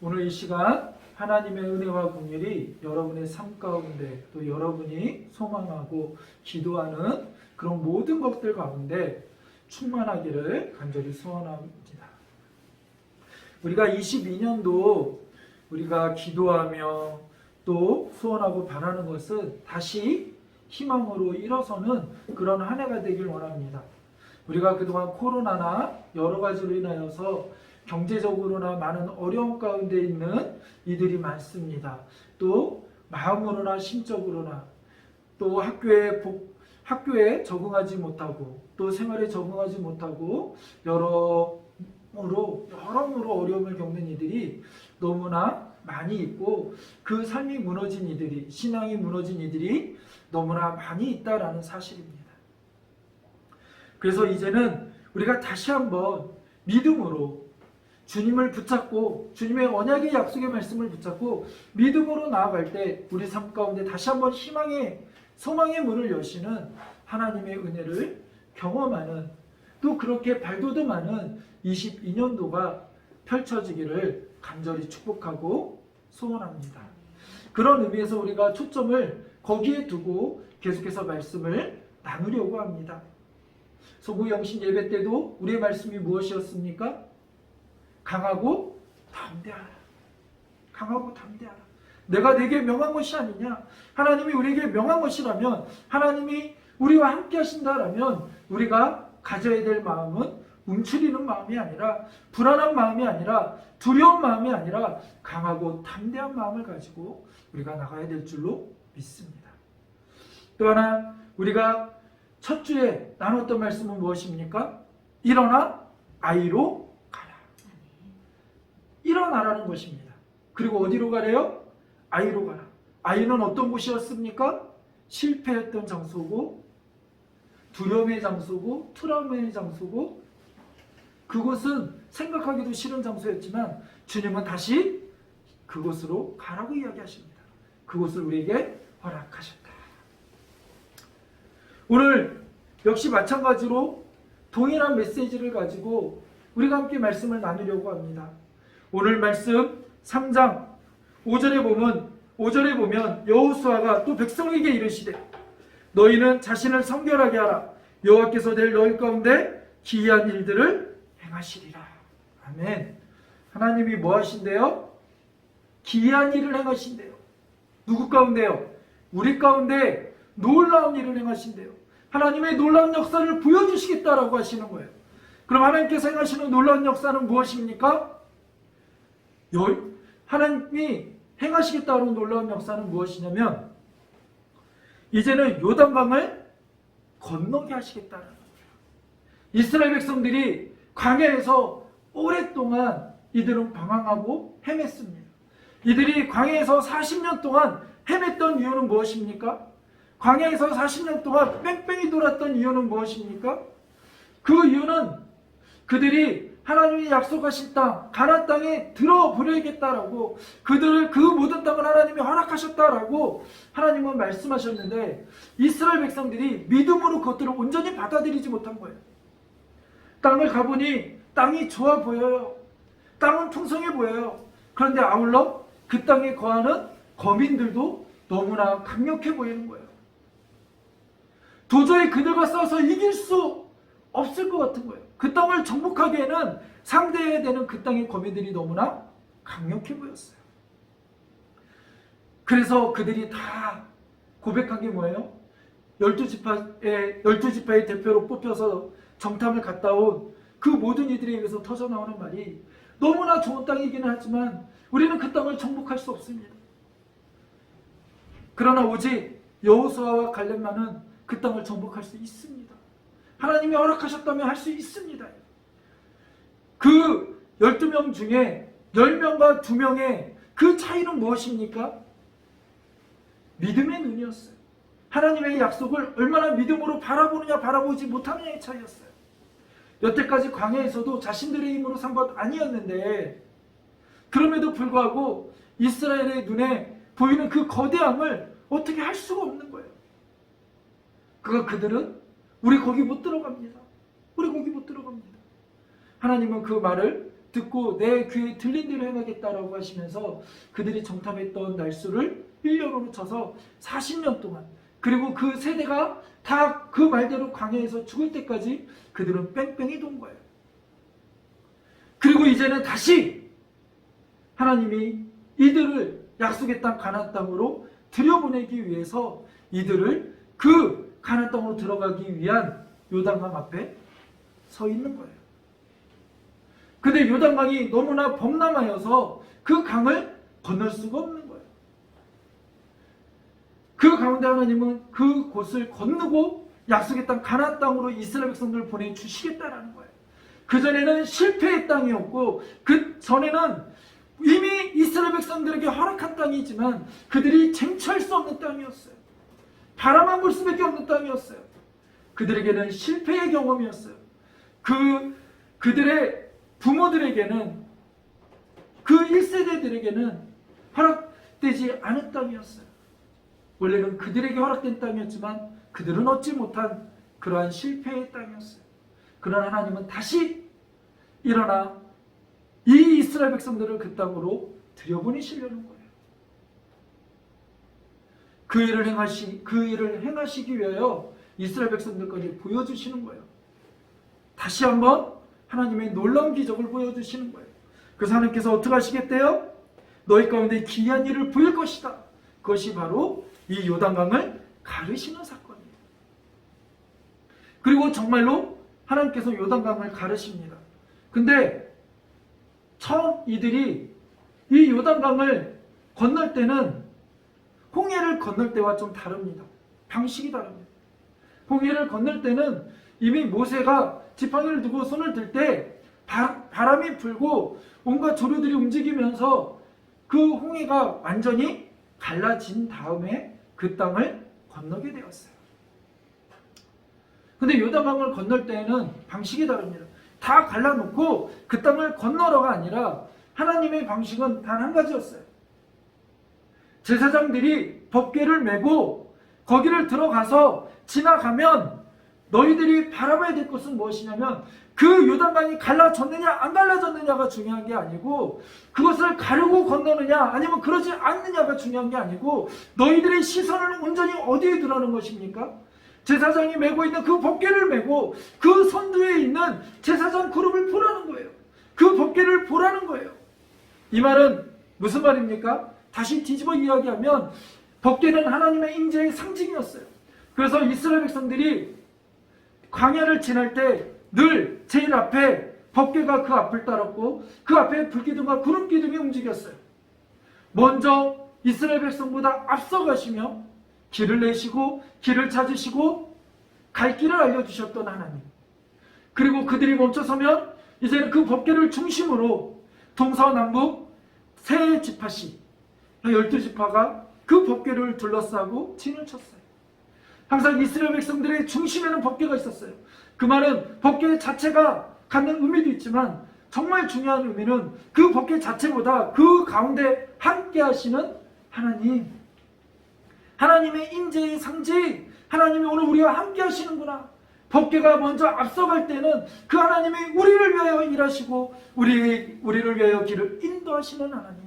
오늘 이 시간 하나님의 은혜와 긍휼이 여러분의 삶 가운데 또 여러분이 소망하고 기도하는 그런 모든 것들 가운데 충만하기를 간절히 소원합니다. 우리가 22년도 우리가 기도하며 또 소원하고 바라는 것은 다시 희망으로 일어서는 그런 한 해가 되길 원합니다. 우리가 그동안 코로나나 여러 가지로 인하여서 경제적으로나 많은 어려움 가운데 있는 이들이 많습니다. 또 마음으로나 심적으로나 또 학교에 적응하지 못하고 또 생활에 적응하지 못하고 여러모로 어려움을 겪는 이들이 너무나 많이 있고 그 삶이 무너진 이들이 신앙이 무너진 이들이 너무나 많이 있다라는 사실입니다. 그래서 이제는 우리가 다시 한번 믿음으로 주님을 붙잡고 주님의 언약의 약속의 말씀을 붙잡고 믿음으로 나아갈 때 우리 삶 가운데 다시 한번 희망의 소망의 문을 여시는 하나님의 은혜를 경험하는 또 그렇게 발돋움하는 22년도가 펼쳐지기를 간절히 축복하고 소원합니다. 그런 의미에서 우리가 초점을 거기에 두고 계속해서 말씀을 나누려고 합니다. 소구영신 예배 때도 우리의 말씀이 무엇이었습니까? 강하고 담대하라. 강하고 담대하라. 내가 네게 명한 것이 아니냐? 하나님이 우리에게 명한 것이라면 하나님이 우리와 함께 하신다라면 우리가 가져야 될 마음은 움츠리는 마음이 아니라 불안한 마음이 아니라 두려운 마음이 아니라 강하고 담대한 마음을 가지고 우리가 나가야 될 줄로 믿습니다. 또 하나 우리가 첫 주에 나눴던 말씀은 무엇입니까? 일어나 아이로 가라. 일어나라는 것입니다. 그리고 어디로 가래요? 아이로 가라. 아이는 어떤 곳이었습니까? 실패했던 장소고 두려움의 장소고 트라우마의 장소고 그곳은 생각하기도 싫은 장소였지만 주님은 다시 그곳으로 가라고 이야기하십니다. 그곳을 우리에게 허락하셨다. 오늘 역시 마찬가지로 동일한 메시지를 가지고 우리가 함께 말씀을 나누려고 합니다. 오늘 말씀 3장 5절에 보면 여호수아가 또 백성에게 이르시되 너희는 자신을 성결하게 하라. 여호와께서 내일 너희 가운데 기이한 일들을 행하시리라. 아멘. 하나님이 뭐 하신대요? 기이한 일을 행하신대요. 누구 가운데요? 우리 가운데 놀라운 일을 행하신대요. 하나님의 놀라운 역사를 보여주시겠다라고 하시는 거예요. 그럼 하나님께서 행하시는 놀라운 역사는 무엇입니까? 하나님이 행하시겠다는 놀라운 역사는 무엇이냐면 이제는 요단강을 건너게 하시겠다는 거예요. 이스라엘 백성들이 광야에서 오랫동안 이들은 방황하고 헤맸습니다. 이들이 광야에서 40년 동안 헤맸던 이유는 무엇입니까? 광야에서 40년 동안 뺑뺑이 돌았던 이유는 무엇입니까? 그 이유는 그들이 하나님이 약속하신 땅, 가나안 땅에 들어보내겠다라고 그들을 그 모든 땅을 하나님이 허락하셨다라고 하나님은 말씀하셨는데 이스라엘 백성들이 믿음으로 그것들을 온전히 받아들이지 못한 거예요. 땅을 가보니 땅이 좋아 보여요. 땅은 풍성해 보여요. 그런데 아울러 그 땅에 거하는 거민들도 너무나 강력해 보이는 거예요. 도저히 그들과 싸워서 이길 수 없을 것 같은 거예요. 그 땅을 정복하기에는 상대해야 되는 그 땅의 거민들이 너무나 강력해 보였어요. 그래서 그들이 다 고백한 게 뭐예요? 12지파의 대표로 뽑혀서 정탐을 갔다 온 그 모든 이들에 의해서 터져나오는 말이 너무나 좋은 땅이기는 하지만 우리는 그 땅을 정복할 수 없습니다. 그러나 오직 여호수아와 갈렙만은 그 땅을 정복할 수 있습니다. 하나님이 허락하셨다면 할 수 있습니다. 그 12명 중에 10명과 2명의 그 차이는 무엇입니까? 믿음의 눈이었어요. 하나님의 약속을 얼마나 믿음으로 바라보느냐 바라보지 못하느냐의 차이였어요. 여태까지 광야에서도 자신들의 힘으로 산 것 아니었는데 그럼에도 불구하고 이스라엘의 눈에 보이는 그 거대함을 어떻게 할 수가 없는 거예요. 그들은 우리 거기 못 들어갑니다. 우리 거기 못 들어갑니다. 하나님은 그 말을 듣고 내 귀에 들린 대로 행하겠다라고 하시면서 그들이 정탐했던 날수를 1년으로 쳐서 40년 동안, 그리고 그 세대가 다 그 말대로 광야에서 죽을 때까지 그들은 뺑뺑이 돈 거예요. 그리고 이제는 다시 하나님이 이들을 약속의 땅 가나안 땅으로 들여보내기 위해서 이들을 그 가나안 땅으로 들어가기 위한 요단강 앞에 서 있는 거예요. 근데 요단강이 너무나 범람하여서 그 강을 건널 수가 없는 거예요. 그 가운데 하나님은 그 곳을 건너고 약속의 땅 가나안 땅으로 이스라엘 백성들을 보내주시겠다라는 거예요. 그전에는 실패의 땅이었고 그 전에는 이미 이스라엘 백성들에게 허락한 땅이지만 그들이 쟁취할 수 없는 땅이었어요. 바라만 볼 수밖에 없는 땅이었어요. 그들에게는 실패의 경험이었어요. 그들의 부모들에게는, 그 1세대들에게는 허락되지 않은 땅이었어요. 원래는 그들에게 허락된 땅이었지만 그들은 얻지 못한 그러한 실패의 땅이었어요. 그러나 하나님은 다시 일어나 이 이스라엘 백성들을 그 땅으로 들여보내시려는 거예요. 그 일을 행하시기 위하여 이스라엘 백성들까지 보여주시는 거예요. 다시 한번 하나님의 놀라운 기적을 보여주시는 거예요. 그래서 하나님께서 어떻게 하시겠대요? 너희 가운데 기이한 일을 보일 것이다. 그것이 바로 이 요단강을 가르시는 사건이에요. 그리고 정말로 하나님께서 요단강을 가르십니다. 근데 처음 이들이 이 요단강을 건널 때는 홍해를 건널 때와 좀 다릅니다. 방식이 다릅니다. 홍해를 건널 때는 이미 모세가 지팡이를 두고 손을 들 때 바람이 불고 온갖 조류들이 움직이면서 그 홍해가 완전히 갈라진 다음에 그 땅을 건너게 되었어요. 근데 요단강을 건널 때에는 방식이 다릅니다. 다 갈라놓고 그 땅을 건너러가 아니라 하나님의 방식은 단 한 가지였어요. 제사장들이 법궤를 메고 거기를 들어가서 지나가면 너희들이 바라봐야 될 것은 무엇이냐면 그 요단강이 갈라졌느냐 안 갈라졌느냐가 중요한 게 아니고, 그것을 가르고 건너느냐 아니면 그러지 않느냐가 중요한 게 아니고, 너희들의 시선을 온전히 어디에 두라는 것입니까? 제사장이 메고 있는 그 법궤를 메고 그 선두에 있는 제사장 그룹을 보라는 거예요. 그 법궤를 보라는 거예요. 이 말은 무슨 말입니까? 다시 뒤집어 이야기하면 법궤는 하나님의 임재의 상징이었어요. 그래서 이스라엘 백성들이 광야를 지날 때 늘 제일 앞에 법궤가 그 앞을 따랐고 그 앞에 불기둥과 구름기둥이 움직였어요. 먼저 이스라엘 백성보다 앞서가시며 길을 내시고 길을 찾으시고 갈 길을 알려주셨던 하나님, 그리고 그들이 멈춰서면 이제는 그 법궤를 중심으로 동서남북 세 지파씩 12지파가 그 법궤를 둘러싸고 진을 쳤어요. 항상 이스라엘 백성들의 중심에는 법궤가 있었어요. 그 말은 법궤 자체가 갖는 의미도 있지만 정말 중요한 의미는 그 법궤 자체보다 그 가운데 함께 하시는 하나님, 하나님의 임재의 상징, 하나님이 오늘 우리와 함께 하시는구나. 법궤가 먼저 앞서갈 때는 그 하나님이 우리를 위하여 일하시고 우리를 위하여 길을 인도하시는 하나님,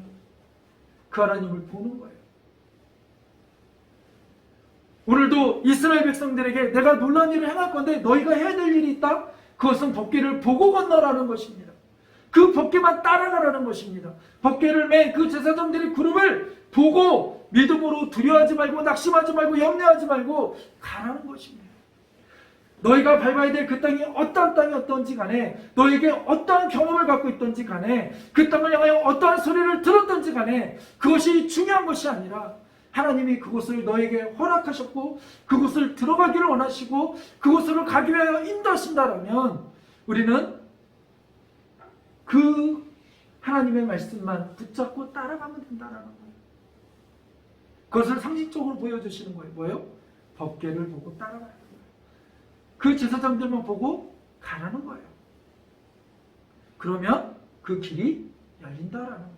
그 하나님을 보는 거예요. 오늘도 이스라엘 백성들에게 내가 놀라운 일을 행할 건데 너희가 해야 될 일이 있다? 그것은 법궤를 보고 건너라는 것입니다. 그 법궤만 따라가라는 것입니다. 법궤를 맨 그 제사장들의 그룹을 보고 믿음으로 두려워하지 말고 낙심하지 말고 염려하지 말고 가라는 것입니다. 너희가 밟아야 될 그 땅이 어떠한 땅이었던지 간에, 너에게 어떠한 경험을 갖고 있던지 간에, 그 땅을 향하여 어떠한 소리를 들었던지 간에 그것이 중요한 것이 아니라 하나님이 그곳을 너에게 허락하셨고 그곳을 들어가기를 원하시고 그곳으로 가기 위하여 인도하신다라면 우리는 그 하나님의 말씀만 붙잡고 따라가면 된다라는 거예요. 그것을 상징적으로 보여주시는 거예요. 뭐예요? 법궤를 보고 따라가는 거예요. 그 제사장들만 보고 가라는 거예요. 그러면 그 길이 열린다라는 거예요.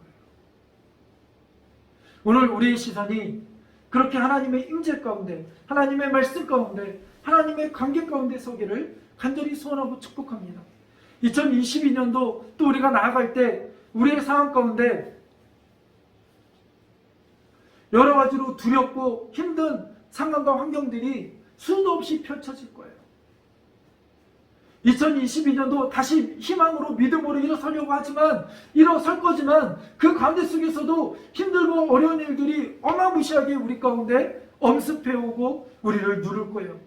오늘 우리의 시선이 그렇게 하나님의 임재 가운데, 하나님의 말씀 가운데, 하나님의 관계 가운데 서기를 간절히 소원하고 축복합니다. 2022년도 또 우리가 나아갈 때 우리의 상황 가운데 여러 가지로 두렵고 힘든 상황과 환경들이 수도 없이 펼쳐질 거예요. 2022년도 다시 희망으로 믿음으로 일어서려고 하지만 일어설 거지만 그 가운데 속에서도 힘들고 어려운 일들이 어마무시하게 우리 가운데 엄습해오고 우리를 누를 거예요.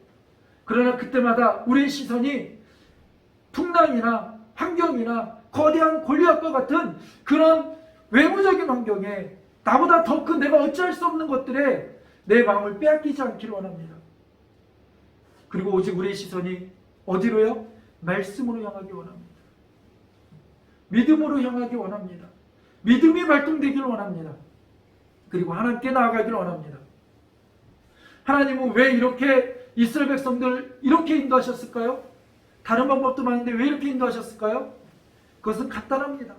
그러나 그때마다 우리의 시선이 풍랑이나 환경이나 거대한 골리앗과 같은 그런 외부적인 환경에 나보다 더 큰 내가 어찌할 수 없는 것들에 내 마음을 빼앗기지 않기를 원합니다. 그리고 오직 우리의 시선이 어디로요? 말씀으로 향하기 원합니다. 믿음으로 향하기 원합니다. 믿음이 발동되기를 원합니다. 그리고 하나님께 나아가기를 원합니다. 하나님은 왜 이렇게 이스라엘 백성들 이렇게 인도하셨을까요? 다른 방법도 많은데 왜 이렇게 인도하셨을까요? 그것은 간단합니다.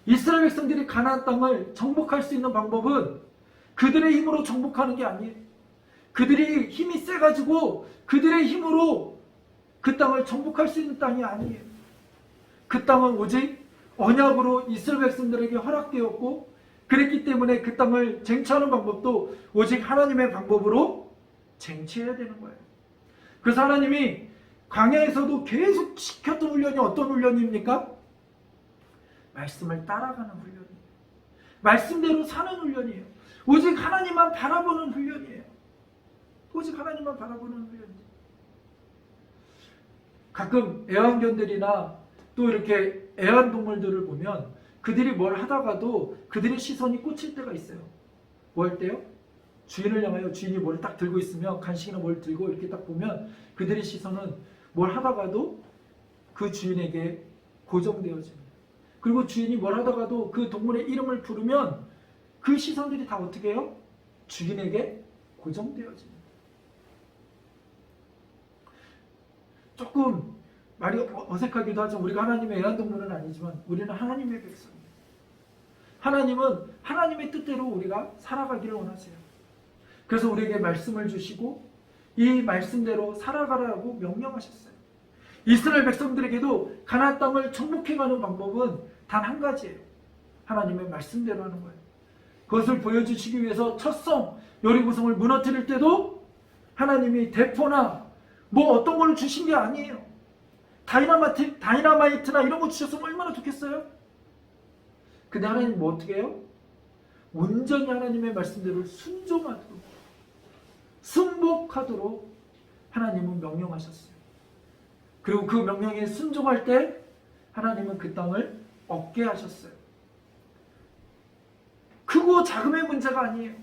이스라엘 백성들이 가나안 땅을 정복할 수 있는 방법은 그들의 힘으로 정복하는 게 아니에요. 그들이 힘이 세가지고 그들의 힘으로 그 땅을 정복할 수 있는 땅이 아니에요. 그 땅은 오직 언약으로 이스라엘 백성들에게 허락되었고 그랬기 때문에 그 땅을 쟁취하는 방법도 오직 하나님의 방법으로 쟁취해야 되는 거예요. 그래서 하나님이 광야에서도 계속 시켰던 훈련이 어떤 훈련입니까? 말씀을 따라가는 훈련이에요. 말씀대로 사는 훈련이에요. 오직 하나님만 바라보는 훈련이에요. 오직 하나님만 바라보는 훈련이에요. 가끔 애완견들이나 또 이렇게 애완동물들을 보면 그들이 뭘 하다가도 그들의 시선이 꽂힐 때가 있어요. 뭐 할 때요? 주인을 향하여 주인이 뭘 딱 들고 있으면 간식이나 뭘 들고 이렇게 딱 보면 그들의 시선은 뭘 하다가도 그 주인에게 고정되어집니다. 그리고 주인이 뭘 하다가도 그 동물의 이름을 부르면 그 시선들이 다 어떻게 해요? 주인에게 고정되어집니다. 조금 말이 어색하기도 하지만 우리가 하나님의 애완동물은 아니지만 우리는 하나님의 백성입니다. 하나님은 하나님의 뜻대로 우리가 살아가기를 원하세요. 그래서 우리에게 말씀을 주시고 이 말씀대로 살아가라고 명령하셨어요. 이스라엘 백성들에게도 가나안 땅을 정복해가는 방법은 단 한 가지예요. 하나님의 말씀대로 하는 거예요. 그것을 보여주시기 위해서 첫 성 여리고성을 무너뜨릴 때도 하나님이 대포나 뭐 어떤 걸 주신 게 아니에요. 다이나마이트나 이런 거 주셨으면 얼마나 좋겠어요? 근데 하나님 뭐 어떻게 해요? 온전히 하나님의 말씀대로 순종하도록 승복하도록 하나님은 명령하셨어요. 그리고 그 명령에 순종할 때 하나님은 그 땅을 얻게 하셨어요. 크고 작음의 문제가 아니에요.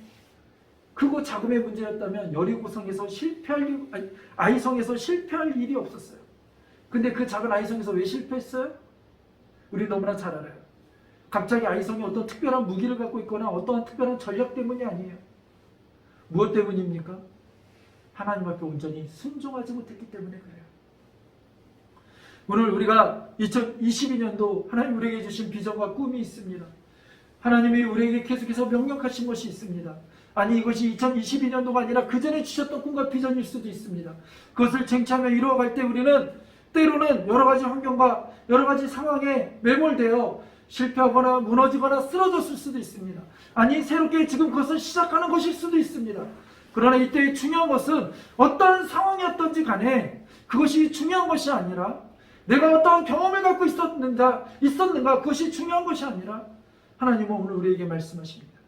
크고 작음의 문제였다면 여리고성에서 아이성에서 실패할 일이 없었어요. 근데 그 작은 아이성에서 왜 실패했어요? 우리 너무나 잘 알아요. 갑자기 아이성이 어떤 특별한 무기를 갖고 있거나 어떠한 특별한 전략 때문이 아니에요. 무엇 때문입니까? 하나님 앞에 온전히 순종하지 못했기 때문에 그래요. 오늘 우리가 2022년도 하나님 우리에게 주신 비전과 꿈이 있습니다. 하나님이 우리에게 계속해서 명령하신 것이 있습니다. 아니 이것이 2022년도가 아니라 그 전에 주셨던 꿈과 비전일 수도 있습니다. 그것을 쟁취하며 이루어갈 때 우리는 때로는 여러 가지 환경과 여러 가지 상황에 매몰되어 실패하거나 무너지거나 쓰러졌을 수도 있습니다. 아니 새롭게 지금 그것을 시작하는 것일 수도 있습니다. 그러나 이때의 중요한 것은 어떤 상황이었던지 간에 그것이 중요한 것이 아니라 내가 어떤 경험을 갖고 있었는가 그것이 중요한 것이 아니라 하나님은 오늘 우리에게 말씀하십니다.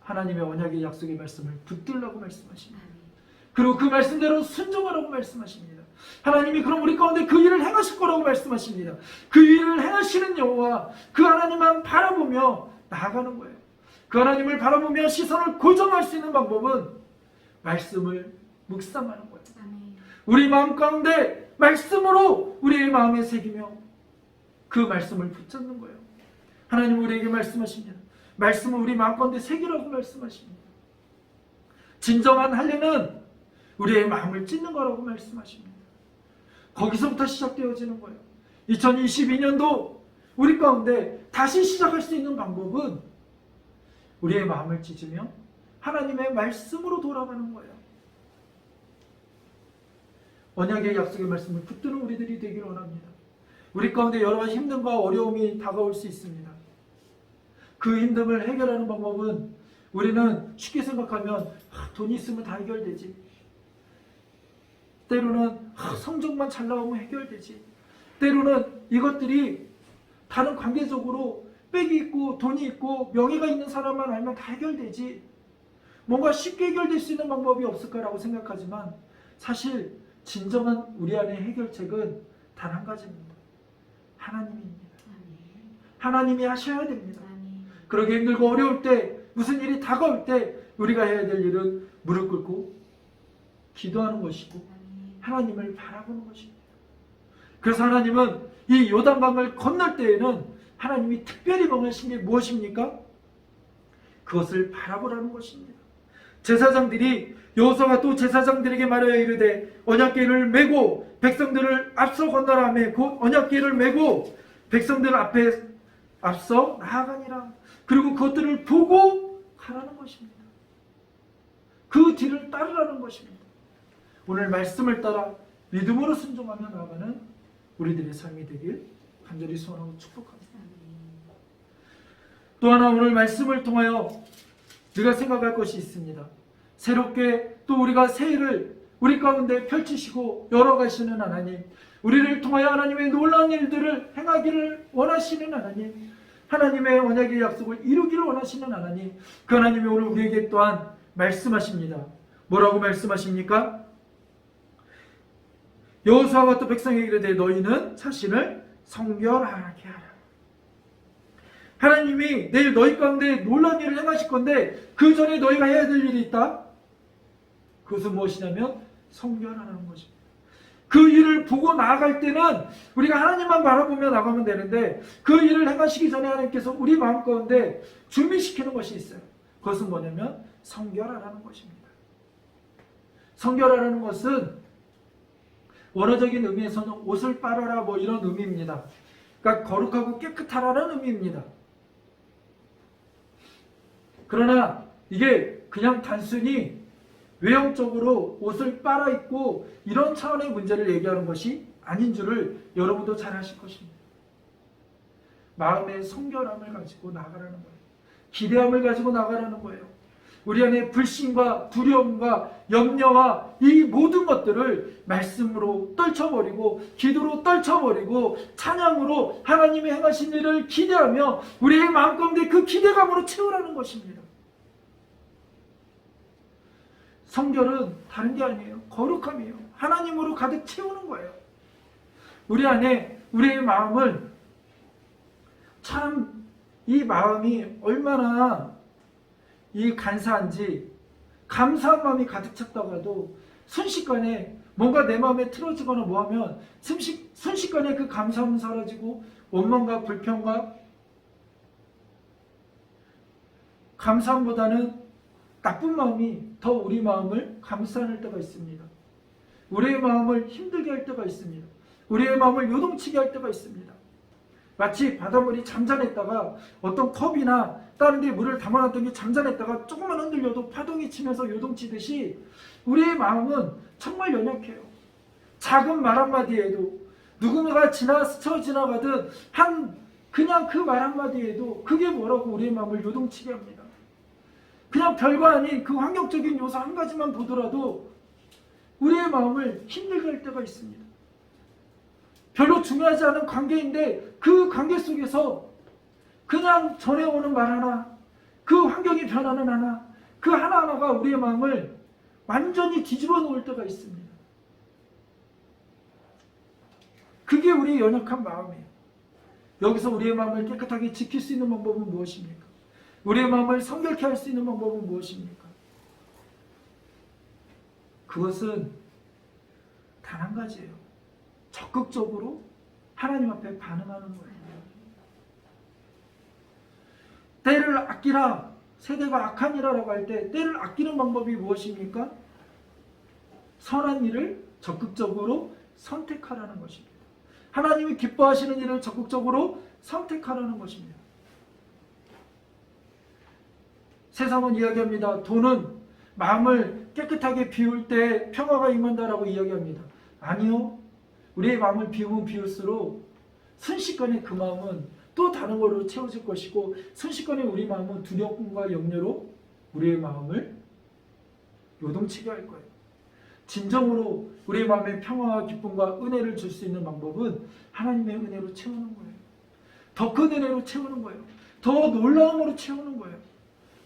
하나님의 언약의 약속의 말씀을 붙들라고 말씀하십니다. 그리고 그 말씀대로 순종하라고 말씀하십니다. 하나님이 그럼 우리 가운데 그 일을 행하실 거라고 말씀하십니다. 그 일을 행하시는 여호와 그 하나님만 바라보며 나아가는 거예요. 그 하나님을 바라보며 시선을 고정할 수 있는 방법은 말씀을 묵상하는 거예요. 우리 마음 가운데 말씀으로 우리의 마음에 새기며 그 말씀을 붙잡는 거예요. 하나님 우리에게 말씀하십니다. 말씀을 우리 마음 가운데 새기라고 말씀하십니다. 진정한 할례는 우리의 마음을 찢는 거라고 말씀하십니다. 거기서부터 시작되어지는 거예요. 2022년도 우리 가운데 다시 시작할 수 있는 방법은 우리의 마음을 찢으며 하나님의 말씀으로 돌아가는 거예요. 언약의 약속의 말씀을 붙드는 우리들이 되기를 원합니다. 우리 가운데 여러 가지 힘듦과 어려움이 다가올 수 있습니다. 그 힘듦을 해결하는 방법은 우리는 쉽게 생각하면 돈이 있으면 다 해결되지. 때로는 성적만 잘 나오면 해결되지. 때로는 이것들이 다른 관계적으로 빽이 있고 돈이 있고 명예가 있는 사람만 알면 다 해결되지. 뭔가 쉽게 해결될 수 있는 방법이 없을까라고 생각하지만 사실 진정한 우리 안의 해결책은 단 한 가지입니다. 하나님입니다. 하나님이 하셔야 됩니다. 그러기 힘들고 어려울 때, 무슨 일이 다가올 때 우리가 해야 될 일은 무릎 꿇고 기도하는 것이고 하나님을 바라보는 것입니다. 그래서 하나님은 이 요단강을 건널 때에는 하나님이 특별히 명하신 게 무엇입니까? 그것을 바라보라는 것입니다. 제사장들이 여호수아가 또 제사장들에게 말하여 이르되 언약궤를 메고 백성들을 앞서 건너라 하며 곧 언약궤를 메고 백성들 앞에 앞서 나아가니라. 그리고 그것들을 보고 가라는 것입니다. 그 뒤를 따르라는 것입니다. 오늘 말씀을 따라 믿음으로 순종하며 나아가는 우리들의 삶이 되길 간절히 소원하고 축복합니다. 또 하나 오늘 말씀을 통하여 우리가 생각할 것이 있습니다. 새롭게 또 우리가 새해를 우리 가운데 펼치시고 열어가시는 하나님, 우리를 통하여 하나님의 놀라운 일들을 행하기를 원하시는 하나님, 하나님의 언약의 약속을 이루기를 원하시는 하나님, 그 하나님이 오늘 우리에게 또한 말씀하십니다. 뭐라고 말씀하십니까? 여호수아와 또 백성에게 이르되 너희는 자신을 성결하게 하라. 하나님이 내일 너희 가운데 놀라운 일을 행하실 건데 그 전에 너희가 해야 될 일이 있다. 그것은 무엇이냐면 성결하라는 것입니다. 그 일을 보고 나아갈 때는 우리가 하나님만 바라보며 나가면 되는데 그 일을 행하시기 전에 하나님께서 우리 마음 가운데 준비시키는 것이 있어요. 그것은 뭐냐면 성결하라는 것입니다. 성결하라는 것은 원어적인 의미에서는 옷을 빨아라 뭐 이런 의미입니다. 그러니까 거룩하고 깨끗하라는 의미입니다. 그러나 이게 그냥 단순히 외형적으로 옷을 빨아입고 이런 차원의 문제를 얘기하는 것이 아닌 줄을 여러분도 잘 아실 것입니다. 마음의 성결함을 가지고 나가라는 거예요. 기대함을 가지고 나가라는 거예요. 우리 안에 불신과 두려움과 염려와 이 모든 것들을 말씀으로 떨쳐버리고 기도로 떨쳐버리고 찬양으로 하나님의 행하신 일을 기대하며 우리의 마음 가운데 그 기대감으로 채우라는 것입니다. 성결은 다른 게 아니에요. 거룩함이에요. 하나님으로 가득 채우는 거예요. 우리 안에 우리의 마음을 참 이 마음이 얼마나 이 간사한지 감사한 마음이 가득 찼다고 해도 순식간에 뭔가 내 마음에 틀어지거나 뭐하면 순식간에 그 감사함은 사라지고 원망과 불평과 감사함보다는 나쁜 마음이 더 우리 마음을 감싸는 때가 있습니다. 우리의 마음을 힘들게 할 때가 있습니다. 우리의 마음을 요동치게 할 때가 있습니다. 마치 바닷물이 잠잠했다가 어떤 컵이나 다른 데 물을 담아놨던 게 잠잠했다가 조금만 흔들려도 파동이 치면서 요동치듯이 우리의 마음은 정말 연약해요. 작은 말 한마디에도 누군가가 스쳐 지나가듯 그냥 그 말 한마디에도 그게 뭐라고 우리의 마음을 요동치게 합니다. 그냥 별거 아닌 그 환경적인 요소 한 가지만 보더라도 우리의 마음을 힘들게 할 때가 있습니다. 별로 중요하지 않은 관계인데 그 관계 속에서 그냥 전해오는 말 하나, 그 환경이 변하는 하나, 그 하나하나가 우리의 마음을 완전히 뒤집어 놓을 때가 있습니다. 그게 우리의 연약한 마음이에요. 여기서 우리의 마음을 깨끗하게 지킬 수 있는 방법은 무엇입니까? 우리의 마음을 성결케 할 수 있는 방법은 무엇입니까? 그것은 단 한 가지예요. 적극적으로 하나님 앞에 반응하는 거예요. 때를 아끼라, 세대가 악하니라라고 할 때 때를 아끼는 방법이 무엇입니까? 선한 일을 적극적으로 선택하라는 것입니다. 하나님이 기뻐하시는 일을 적극적으로 선택하라는 것입니다. 세상은 이야기합니다. 돈은 마음을 깨끗하게 비울 때 평화가 임한다라고 이야기합니다. 아니요. 우리의 마음을 비우면 비울수록 순식간에 그 마음은 또 다른 걸로 채워질 것이고, 순식간에 우리 마음은 두려움과 염려로 우리의 마음을 요동치게 할 거예요. 진정으로 우리의 마음에 평화와 기쁨과 은혜를 줄 수 있는 방법은 하나님의 은혜로 채우는 거예요. 더 큰 은혜로 채우는 거예요. 더 놀라움으로 채우는 거예요.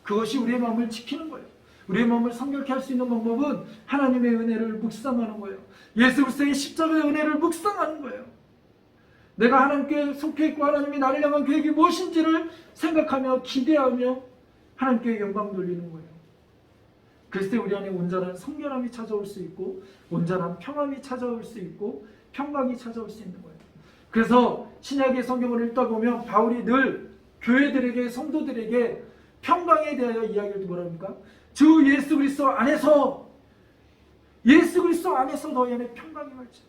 그것이 우리의 마음을 지키는 거예요. 우리의 마음을 성결케 할 수 있는 방법은 하나님의 은혜를 묵상하는 거예요. 예수 그리스도의 십자가의 은혜를 묵상하는 거예요. 내가 하나님께 속해 있고 하나님이 나를 향한 계획이 무엇인지를 생각하며 기대하며 하나님께 영광 돌리는 거예요. 그랬을 때 우리 안에 온전한 성결함이 찾아올 수 있고, 온전한 평안이 찾아올 수 있고, 평강이 찾아올 수 있는 거예요. 그래서 신약의 성경을 읽다 보면 바울이 늘 교회들에게, 성도들에게 평강에 대하여 이야기를 뭐라 합니까? 주 예수 그리스도 안에서, 예수 그리스도 안에서 너희 안에 평강이 말지.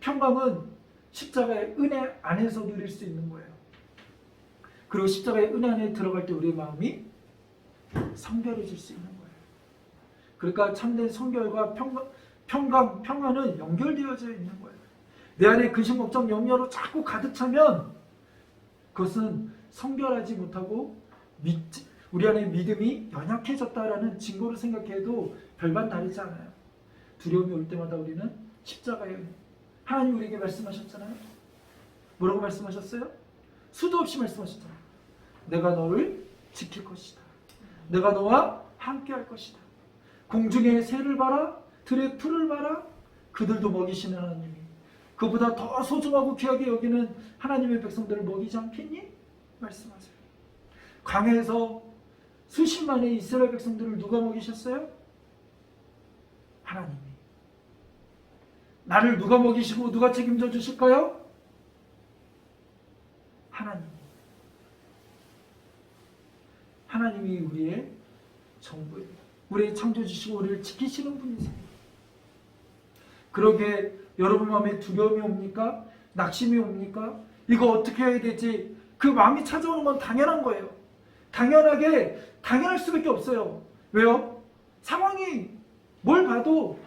평강은 십자가의 은혜 안에서 누릴 수 있는 거예요. 그리고 십자가의 은혜 안에 들어갈 때 우리의 마음이 성결해질 수 있는 거예요. 그러니까 참된 성결과 평강, 평안은 연결되어져 있는 거예요. 내 안에 근심, 걱정, 염려로 자꾸 가득 차면 그것은 성결하지 못하고 우리 안에 믿음이 연약해졌다라는 증거로 생각해도 별반 다르지 않아요. 두려움이 올 때마다 우리는 십자가에, 하나님 우리에게 말씀하셨잖아요. 뭐라고 말씀하셨어요? 수도 없이 말씀하셨잖아요. 내가 너를 지킬 것이다. 내가 너와 함께 할 것이다. 공중의 새를 봐라, 들의 풀을 봐라. 그들도 먹이시는 하나님이 그보다 더 소중하고 귀하게 여기는 하나님의 백성들을 먹이지 않겠니? 말씀하세요. 광야에서 수십만의 이스라엘 백성들을 누가 먹이셨어요? 하나님이. 나를 누가 먹이시고 누가 책임져 주실까요? 하나님. 하나님이 우리의 정부예요. 우리의 창조주시고 우리를 지키시는 분이세요. 그러게 여러분 마음에 두려움이 옵니까? 낙심이 옵니까? 이거 어떻게 해야 되지? 그 마음이 찾아오는 건 당연한 거예요. 당연할 수밖에 없어요. 왜요? 상황이 뭘 봐도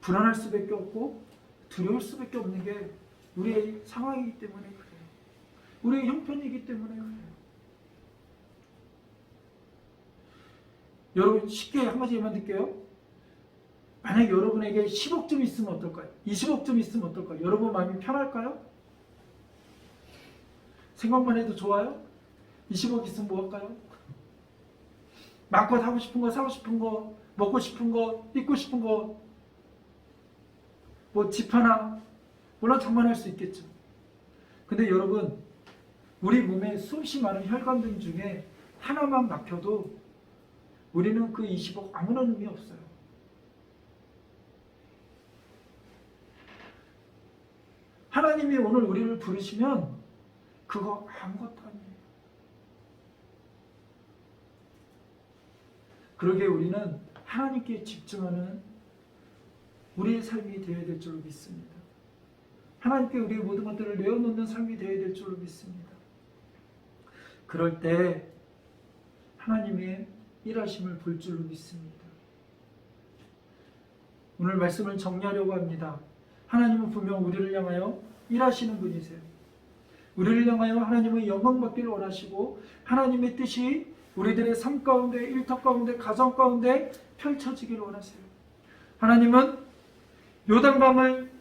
불안할 수밖에 없고 두려울 수밖에 없는 게 우리의 상황이기 때문에 그래요. 우리의 형편이기 때문에 그래요. 여러분 쉽게 한 가지 만들게요. 만약 여러분에게 10억쯤 있으면 어떨까요? 20억쯤 있으면 어떨까요? 여러분 마음이 편할까요? 생각만 해도 좋아요? 20억 있으면 뭐 할까요? 마음껏 하고 싶은 거, 사고 싶은 거, 먹고 싶은 거, 입고 싶은 거, 뭐 집 하나, 물론 장만할 수 있겠죠. 근데 여러분, 우리 몸에 수없이 많은 혈관들 중에 하나만 막혀도 우리는 그 20억 아무런 의미 없어요. 하나님이 오늘 우리를 부르시면 그거 아무것도 아니에요. 그러게 우리는 하나님께 집중하는 우리의 삶이 되어야 될 줄로 믿습니다. 하나님께 우리의 모든 것들을 내어놓는 삶이 되어야 될 줄로 믿습니다. 그럴 때 하나님의 일하심을 볼 줄로 믿습니다. 오늘 말씀을 정리하려고 합니다. 하나님은 분명 우리를 향하여 일하시는 분이세요. 우리를 향하여 하나님의 영광 받기를 원하시고 하나님의 뜻이 우리들의 삶 가운데, 일터 가운데, 가정 가운데 펼쳐지기를 원하세요. 하나님은 요단강을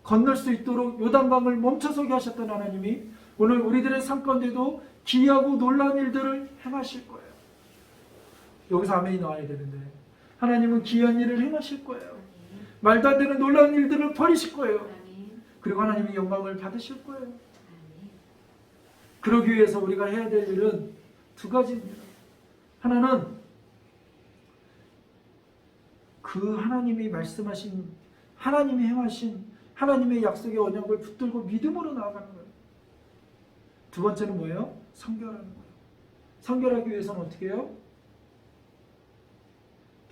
건널 수 있도록 요단강을 멈춰서게 하셨던 하나님이 오늘 우리들의 삶 가운데도 기이하고 놀라운 일들을 행하실 거예요. 여기서 아멘이 나와야 되는데 하나님은 기이한 일을 행하실 거예요. 말도 안 되는 놀라운 일들을 버리실 거예요. 그리고 하나님이 영광을 받으실 거예요. 그러기 위해서 우리가 해야 될 일은 두 가지입니다. 하나는 그 하나님이 말씀하신, 하나님이 행하신 하나님의 약속의 언약을 붙들고 믿음으로 나아가는 거예요. 두 번째는 뭐예요? 성결하는 거예요. 성결하기 위해서는 어떻게 해요?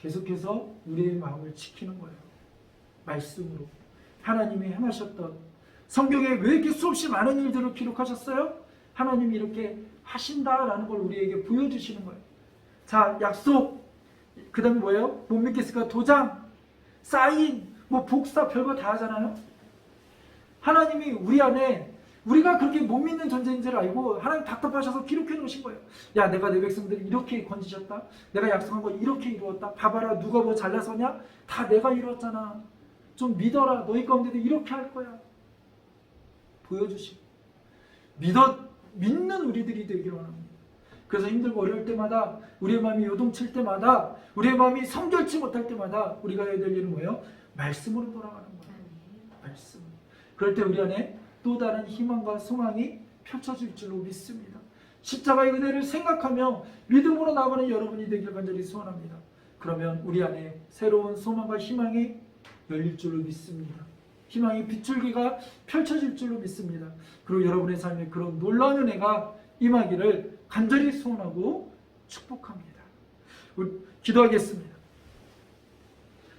계속해서 우리의 마음을 지키는 거예요. 말씀으로. 하나님이 행하셨던, 성경에 왜 이렇게 수없이 많은 일들을 기록하셨어요? 하나님이 이렇게 하신다라는 걸 우리에게 보여주시는 거예요. 자, 약속, 그 다음에 뭐예요? 못 믿겠으니까 도장, 사인, 뭐 복사 별거 다 하잖아요. 하나님이 우리 안에 우리가 그렇게 못 믿는 존재인 줄 알고 하나님 답답하셔서 기록해 놓으신 거예요. 야, 내가 내 백성들을 이렇게 건지셨다. 내가 약속한 거 이렇게 이루었다. 봐봐라, 누가 뭐 잘나서냐? 다 내가 이루었잖아. 좀 믿어라. 너희 가운데도 이렇게 할 거야. 보여주시고 믿는 우리들이 되기를 원합니다. 그래서 힘들고 어려울 때마다, 우리의 마음이 요동칠 때마다, 우리의 마음이 성결치 못할 때마다 우리가 해야 될 일은 뭐예요? 말씀으로 돌아가는 거예요. 말씀. 그럴 때 우리 안에 또 다른 희망과 소망이 펼쳐질 줄로 믿습니다. 십자가의 은혜를 생각하며 믿음으로 나아가는 여러분이 되길 간절히 소원합니다. 그러면 우리 안에 새로운 소망과 희망이 열릴 줄로 믿습니다. 희망의 빗줄기가 펼쳐질 줄로 믿습니다. 그리고 여러분의 삶에 그런 놀라운 은혜가 임하기를 간절히 소원하고 축복합니다. 우리 기도하겠습니다.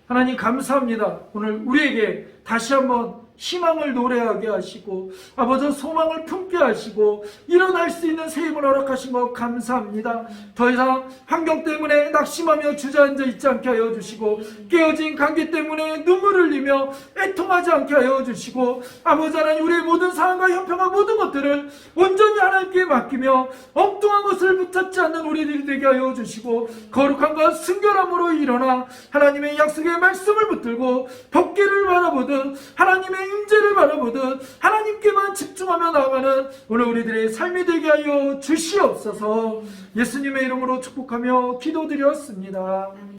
하나님 감사합니다. 오늘 우리에게 다시 한번 희망을 노래하게 하시고 아버지 소망을 품게 하시고 일어날 수 있는 새 힘을 허락하신 것 감사합니다. 더 이상 환경 때문에 낙심하며 주저앉아 있지 않게 하여 주시고 깨어진 관계 때문에 눈물을 흘리며 애통하지 않게 하여 주시고 아버지 하나님 우리의 모든 상황과 형편과 모든 것들을 온전히 하나님께 맡기며 엉뚱한 것을 붙잡지 않는 우리들이 되게 하여 주시고 거룩함과 순결함으로 일어나 하나님의 약속의 말씀을 붙들고 법궤를 바라보듯 하나님의 임재를 바라보듯 하나님께만 집중하며 나아가는 오늘 우리들의 삶이 되게 하여 주시옵소서. 예수님의 이름으로 축복하며 기도드렸습니다.